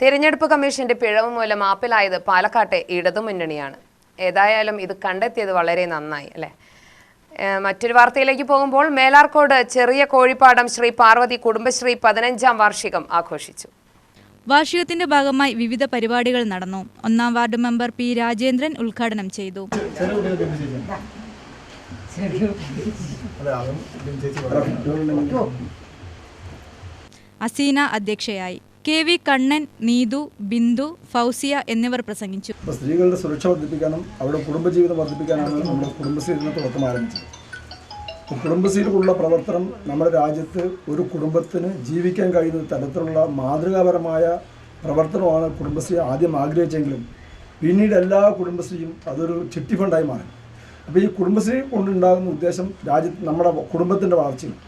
തിരഞ്ഞെടുപ്പ് കമ്മീഷന്റെ പിഴവ് മൂലം ആപ്പിലായത് പാലക്കാട്ടെ ഇടതുമുന്നണിയാണ്. ഏതായാലും ഇത് കണ്ടെത്തിയത് വളരെ നന്നായി അല്ലേ. മറ്റൊരു വാർത്തയിലേക്ക് പോകുമ്പോൾ മേലാർക്കോട് ചെറിയ കോഴിപ്പാടം ശ്രീ പാർവതി കുടുംബശ്രീ 15ാം വാർഷികം ആഘോഷിച്ചു. വാർഷികത്തിന്റെ ഭാഗമായി വിവിധ പരിപാടികൾ നടന്നു. 1ാം വാർഡ് മെമ്പർ പി രാജേന്ദ്രൻ ഉദ്ഘാടനം ചെയ്തു. അസീന അധ്യക്ഷയായി. KV കണ്ണൻ, നീതു, ബിന്ദു, ഫൗസിയ എന്നിവർ പ്രസംഗിച്ചു. സ്ത്രീകളുടെ സുരക്ഷ വർദ്ധിപ്പിക്കാനും അവരുടെ കുടുംബജീവിതം വർദ്ധിപ്പിക്കാനാണ് നമ്മുടെ കുടുംബശ്രീ തുടക്കം ആരംഭിച്ചത്. കുടുംബശ്രീയിലുള്ള പ്രവർത്തനം നമ്മുടെ രാജ്യത്ത് ഒരു കുടുംബത്തിന് ജീവിക്കാൻ കഴിയുന്ന തരത്തിലുള്ള മാതൃകാപരമായ പ്രവർത്തനമാണ് കുടുംബശ്രീ ആദ്യം ആഗ്രഹിച്ചെങ്കിലും പിന്നീട് എല്ലാ കുടുംബശ്രീയും അതൊരു ചിട്ടി ഫണ്ടായി മാറി. അപ്പോൾ ഈ കുടുംബശ്രീ കൊണ്ടുണ്ടാകുന്ന ഉദ്ദേശം രാജ്യത്ത് നമ്മുടെ കുടുംബത്തിൻ്റെ വളർച്ചയും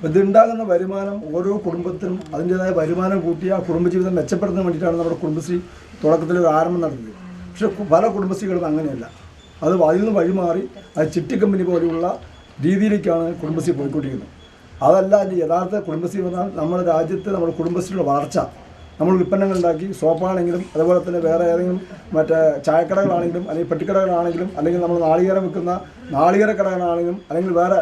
ഇതുണ്ടാകുന്ന വരുമാനം ഓരോ കുടുംബത്തിനും അതിൻ്റേതായ വരുമാനം കൂട്ടി ആ കുടുംബജീവിതം മെച്ചപ്പെടുത്താൻ വേണ്ടിയിട്ടാണ് നമ്മുടെ കുടുംബശ്രീ തുടക്കത്തിൽ ഒരു ആരംഭം നടത്തിയത്. പക്ഷേ പല കുടുംബശ്രീകളും അങ്ങനെയല്ല. അത് അതിൽ നിന്ന് വഴിമാറി അത് ചിട്ടി കമ്പനി പോലെയുള്ള രീതിയിലേക്കാണ് കുടുംബശ്രീ പോയിക്കൊണ്ടിരിക്കുന്നത്. അതല്ല യഥാർത്ഥ കുടുംബശ്രീ പറഞ്ഞാൽ നമ്മുടെ രാജ്യത്ത് നമ്മുടെ കുടുംബശ്രീയുടെ വളർച്ച, നമ്മൾ ഉൽപ്പന്നങ്ങൾ ഉണ്ടാക്കി സോപ്പാണെങ്കിലും അതുപോലെ തന്നെ വേറെ ഏതെങ്കിലും മറ്റേ ചായക്കടകളാണെങ്കിലും അല്ലെങ്കിൽ പെട്ടിക്കടകളാണെങ്കിലും അല്ലെങ്കിൽ നമ്മൾ നാളികേരം വിൽക്കുന്ന നാളികേര കടകളാണെങ്കിലും അല്ലെങ്കിൽ വേറെ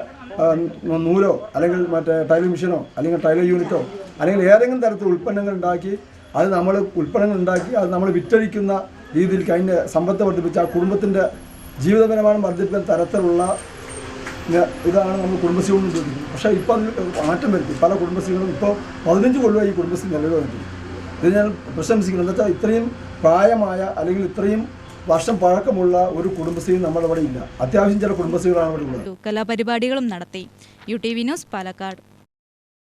നൂലോ അല്ലെങ്കിൽ മറ്റേ ടൈലർ മെഷീനോ അല്ലെങ്കിൽ ടൈലർ യൂണിറ്റോ അല്ലെങ്കിൽ ഏതെങ്കിലും തരത്തിൽ ഉൽപ്പന്നങ്ങൾ ഉണ്ടാക്കി അത് നമ്മൾ വിറ്റഴിക്കുന്ന രീതിയിലേക്ക് അതിൻ്റെ സമ്പത്ത് വർദ്ധിപ്പിച്ച് ആ കുടുംബത്തിൻ്റെ ജീവിത നിലവാരം വർദ്ധിപ്പിക്കുന്ന തരത്തിലുള്ള ഇതാണ് നമ്മൾ കുടുംബശ്രീ കൊണ്ട് ചോദിക്കുന്നത്. പക്ഷേ ഇപ്പോൾ മാറ്റം വരുത്തി പല കുടുംബശ്രീകളും ഇപ്പോൾ 15 കൊല്ലമായി ഈ കുടുംബശ്രീ നിലവിൽ വന്നിട്ടുണ്ട്. ഇത് ഞാൻ പ്രശംസിക്കുന്നത്. എന്താ വെച്ചാൽ ഇത്രയും പ്രായമായ അല്ലെങ്കിൽ ഇത്രയും വർഷം പഴക്കമുള്ള ഒരു കുടുംബശ്രീ നമ്മുടെ ഇവിടെ ഇല്ല. അത്യാവശ്യം ചില കുടുംബശ്രീകളാണ് ഇവിടെ ഉള്ളത്. കലാപരിപാടികളും നടത്തി. UTV news Palakkad.